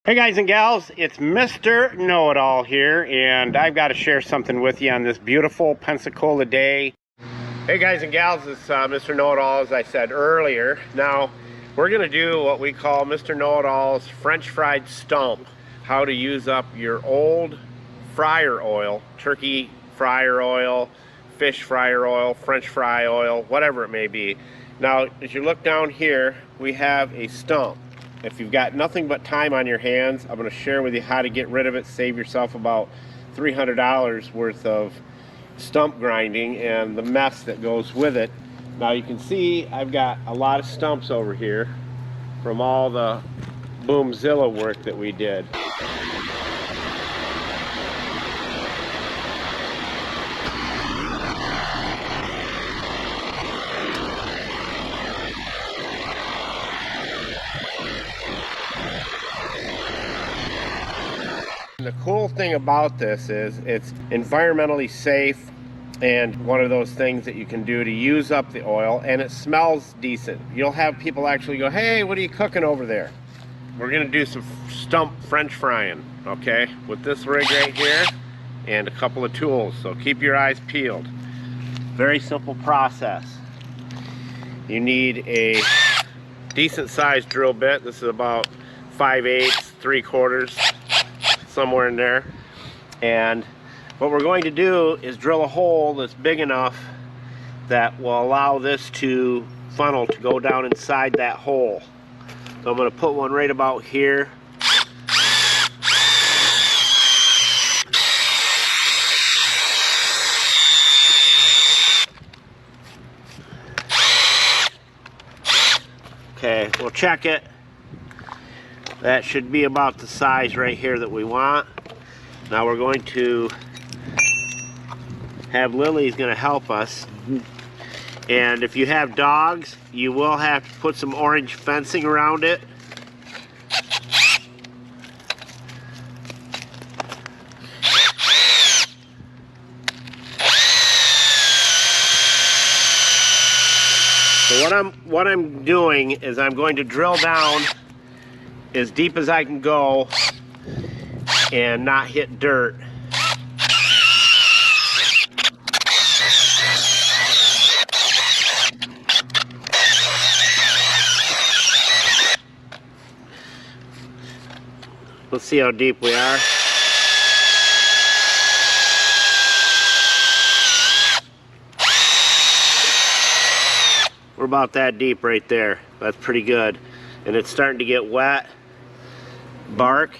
Hey guys and gals, it's Mr. Know-It-All here, and I've got to share something with you on this beautiful Pensacola day. Hey guys and gals, it's Mr. Know-It-All, as I said earlier. Now, we're going to do what we call Mr. Know-It-All's French fried stump. How to use up your old fryer oil, turkey fryer oil, fish fryer oil, French fry oil, whatever it may be. Now, as you look down here, we have a stump. If you've got nothing but time on your hands, I'm going to share with you how to get rid of it, save yourself about $300 worth of stump grinding and the mess that goes with it. Now you can see I've got a lot of stumps over here from all the Boomzilla work that we did. The cool thing about this is it's environmentally safe and one of those things that you can do to use up the oil, and it smells decent. You'll have people actually go, "Hey, what are you cooking over there?" We're gonna do some stump French frying, okay, with this rig right here and a couple of tools, so keep your eyes peeled. Very simple process. You need a decent sized drill bit. This is about 5/8, 3/4, somewhere in there. And what we're going to do is drill a hole that's big enough that will allow this funnel to go down inside that hole. So I'm going to put one right about here. Okay, we'll check it. That should be about the size right here that we want. Now we're going to have Lily's going to help us. And if you have dogs, you will have to put some orange fencing around it. So what I'm doing is I'm going to drill down as deep as I can go and not hit dirt. Let's see how deep we are. We're about that deep right there. That's pretty good. And it's starting to get wet. Bark,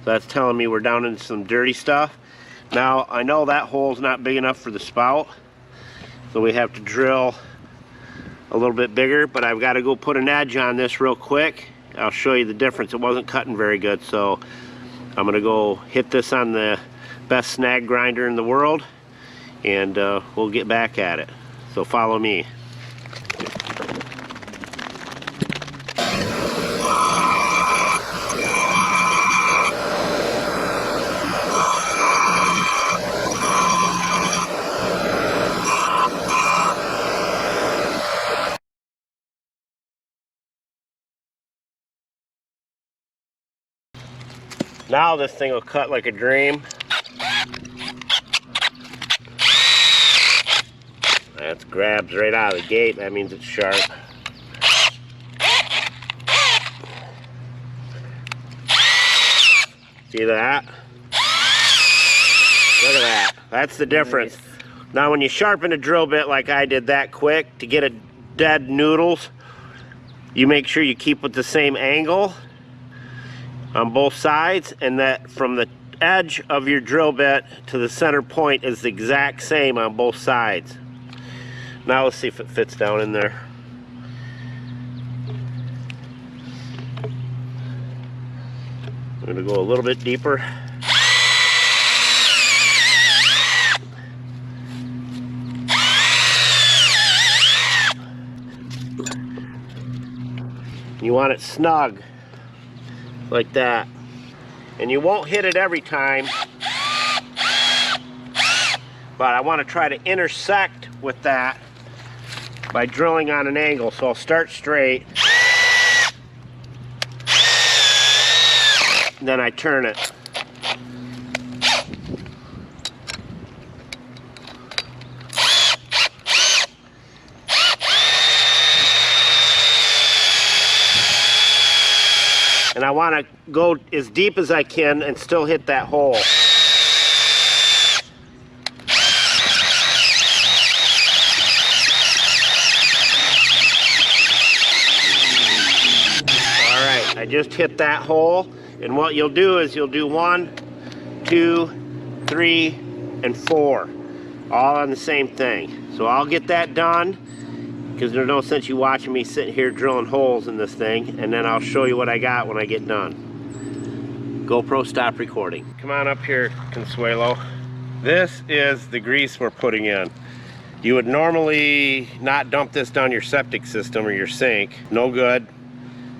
so that's telling me we're down in some dirty stuff. Now I know that hole's not big enough for the spout, so we have to drill a little bit bigger, but I've got to go put an edge on this real quick. I'll show you the difference. It wasn't cutting very good, so I'm gonna go hit this on the best snag grinder in the world, and we'll get back at it. So follow me. Now this thing will cut like a dream. That grabs right out of the gate. That means it's sharp. See that? Look at that. That's the difference. Nice. Now when you sharpen a drill bit like I did that quick to get it dead noodles, you make sure you keep with the same angle on both sides, and that from the edge of your drill bit to the center point is the exact same on both sides. Now let's see if it fits down in there. I'm going to go a little bit deeper. You want it snug, like that. And you won't hit it every time, but I want to try to intersect with that by drilling on an angle. So I'll start straight then I turn it. And I want to go as deep as I can and still hit that hole. Alright, I just hit that hole, and what you'll do is you'll do 1, 2, 3, and 4, all on the same thing. So I'll get that done, because there's no sense you watching me sitting here drilling holes in this thing, and then I'll show you what I got when I get done. GoPro, stop recording. Come on up here, Consuelo. This is the grease we're putting in. You would normally not dump this down your septic system or your sink. No good,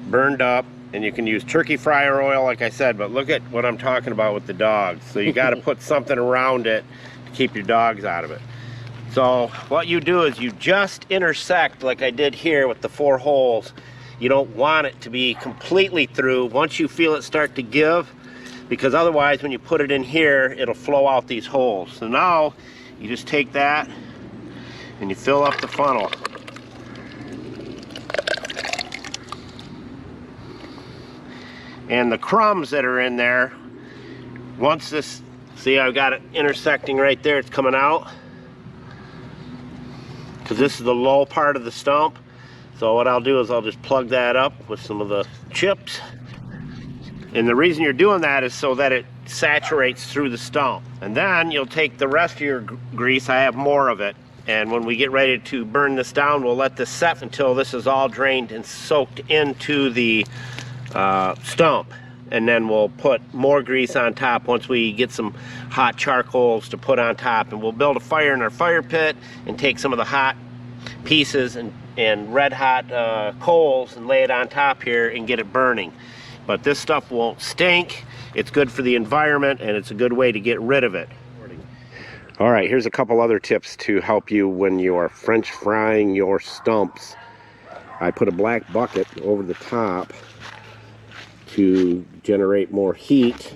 burned up, and you can use turkey fryer oil like I said, but look at what I'm talking about with the dogs. So you got to put something around it to keep your dogs out of it. So what you do is you just intersect like I did here with the 4 holes. You don't want it to be completely through once you feel it start to give, because otherwise when you put it in here, it'll flow out these holes. So now you just take that and you fill up the funnel. And the crumbs that are in there, once this, see I've got it intersecting right there, it's coming out. Because this is the low part of the stump. So what I'll do is I'll just plug that up with some of the chips. And the reason you're doing that is so that it saturates through the stump. And then you'll take the rest of your grease, I have more of it, and when we get ready to burn this down, we'll let this set until this is all drained and soaked into the stump. And then we'll put more grease on top once we get some hot charcoals to put on top, and we'll build a fire in our fire pit and take some of the hot pieces and red hot coals and lay it on top here and get it burning. But this stuff won't stink, it's good for the environment, and it's a good way to get rid of it. Alright, here's a couple other tips to help you when you are French frying your stumps. I put a black bucket over the top to generate more heat.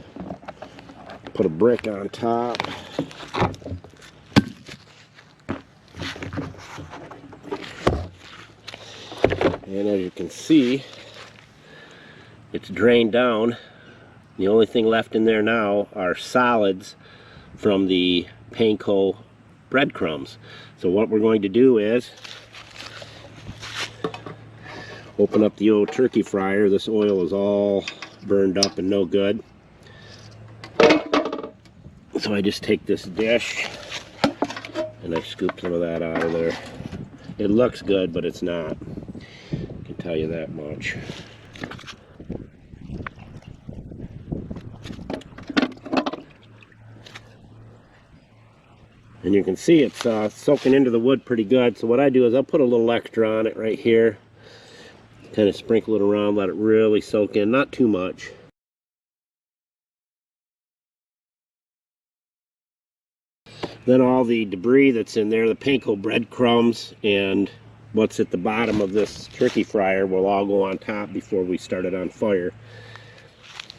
Put a brick on top. And as you can see, it's drained down. The only thing left in there now are solids from the panko breadcrumbs. So what we're going to do is open up the old turkey fryer. This oil is all burned up and no good. So I just take this dish and I scoop some of that out of there. It looks good, but it's not. I can tell you that much. And you can see it's soaking into the wood pretty good. So what I do is I'll put a little extra on it right here. Kind of sprinkle it around, let it really soak in, not too much. Then all the debris that's in there, the panko breadcrumbs and what's at the bottom of this turkey fryer will all go on top before we start it on fire.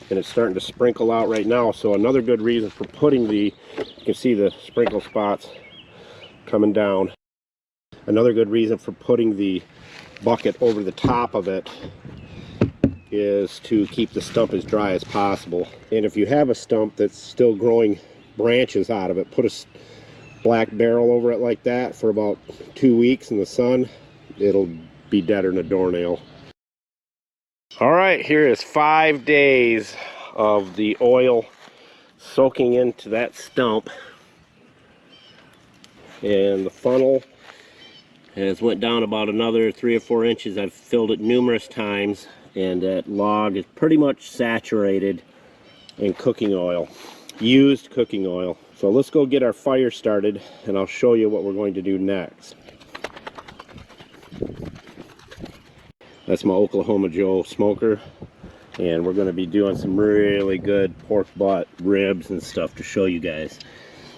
And it's starting to sprinkle out right now, so another good reason for putting the, you can see the sprinkle spots coming down. Another good reason for putting the bucket over the top of it is to keep the stump as dry as possible. And if you have a stump that's still growing branches out of it, put a black barrel over it like that for about 2 weeks in the sun. It'll be deader than a doornail. Alright, here is 5 days of the oil soaking into that stump, and the funnel has went down about another 3 or 4 inches. I've filled it numerous times, and that log is pretty much saturated in cooking oil, used cooking oil. So let's go get our fire started and I'll show you what we're going to do next. That's my Oklahoma Joe smoker, and we're going to be doing some really good pork butt ribs and stuff to show you guys.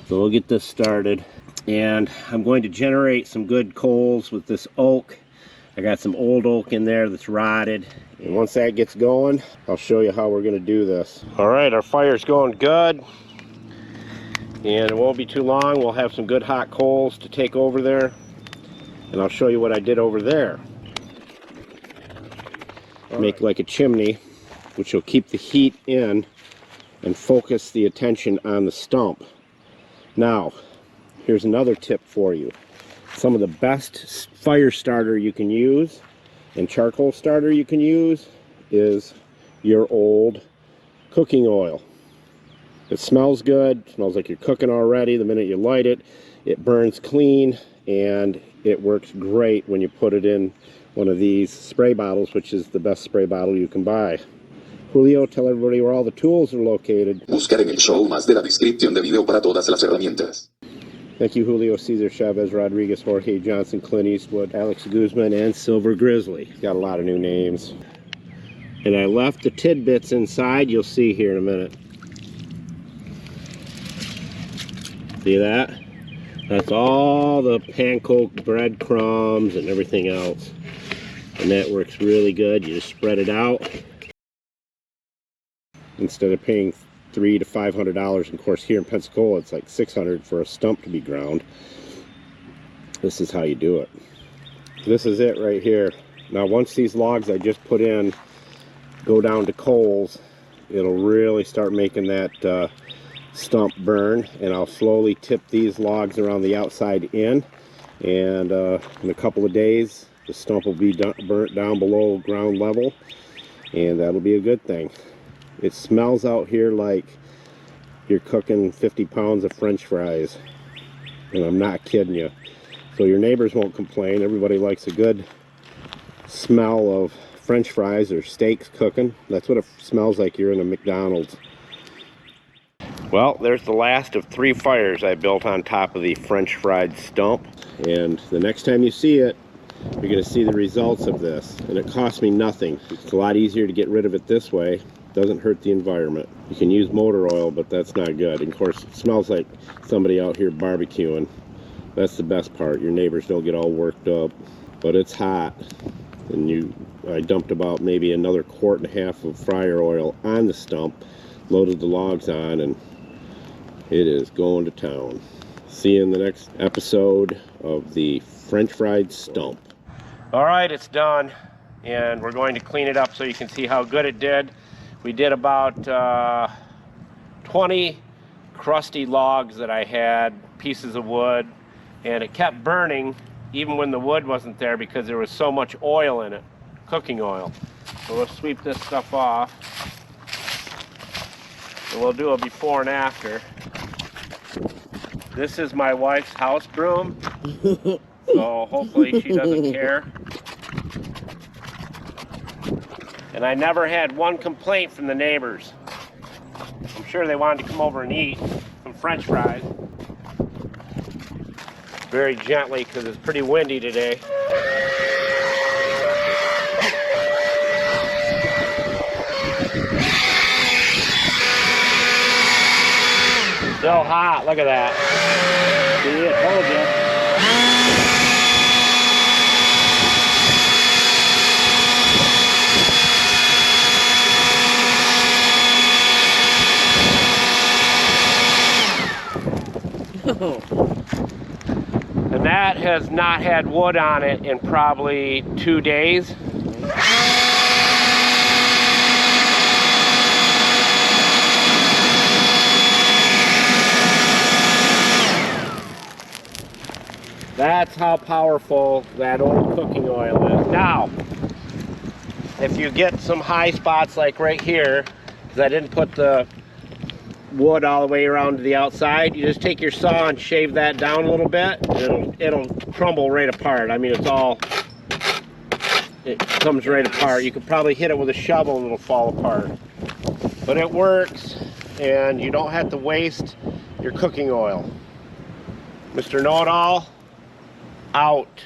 So we'll get this started, and I'm going to generate some good coals with this oak I got some old oak in there that's rotted. And once that gets going, I'll show you how we're going to do this. All right, our fire's going good. And it won't be too long. We'll have some good hot coals to take over there. And I'll show you what I did over there. Make like a chimney, which will keep the heat in and focus the attention on the stump. Now, here's another tip for you. Some of the best fire starter you can use and charcoal starter you can use is your old cooking oil. It smells good, smells like you're cooking already. The minute you light it, it burns clean, and it works great when you put it in one of these spray bottles, which is the best spray bottle you can buy. Julio, tell everybody where all the tools are located. Buscar en el show más de la descripción de video para todas las herramientas. Thank you, Julio, Cesar Chavez, Rodriguez, Jorge Johnson, Clint Eastwood, Alex Guzman, and Silver Grizzly. Got a lot of new names. And I left the tidbits inside, you'll see here in a minute. See that? That's all the panko breadcrumbs and everything else. And that works really good. You just spread it out. Instead of paying $300 to $500, and of course here in Pensacola it's like $600 for a stump to be ground. This is how you do it. This is it right here. Now once these logs I just put in go down to coals, it'll really start making that stump burn, and I'll slowly tip these logs around the outside in, and in a couple of days the stump will be burnt down below ground level, and that'll be a good thing. It smells out here like you're cooking 50 pounds of French fries, and I'm not kidding you. So your neighbors won't complain. Everybody likes a good smell of French fries or steaks cooking. That's what it smells like you're in a McDonald's. Well, there's the last of 3 fires I built on top of the French fried stump. And the next time you see it, you're going to see the results of this. And it cost me nothing. It's a lot easier to get rid of it this way. It doesn't hurt the environment. You can use motor oil, but that's not good. And of course, it smells like somebody out here barbecuing. That's the best part. Your neighbors don't get all worked up. But it's hot. And I dumped about maybe another 1.5 quarts of fryer oil on the stump, loaded the logs on, and it is going to town. See you in the next episode of the French fried stump. All right, it's done, and we're going to clean it up so you can see how good it did. We did about 20 crusty logs that I had, pieces of wood, and it kept burning even when the wood wasn't there because there was so much oil in it, cooking oil. So let's sweep this stuff off, and we'll do a before and after. This is my wife's house broom, so hopefully she doesn't care. And I never had one complaint from the neighbors. I'm sure they wanted to come over and eat some French fries. Very gently because it's pretty windy today. Still hot, look at that. See, I told you. And that has not had wood on it in probably 2 days. That's how powerful that old cooking oil is. Now, if you get some high spots like right here, because I didn't put the wood all the way around to the outside, you just take your saw and shave that down a little bit, and it'll crumble right apart. I mean, it comes right apart. You could probably hit it with a shovel and it'll fall apart. But it works, and you don't have to waste your cooking oil. Mr. Know-It-All, out.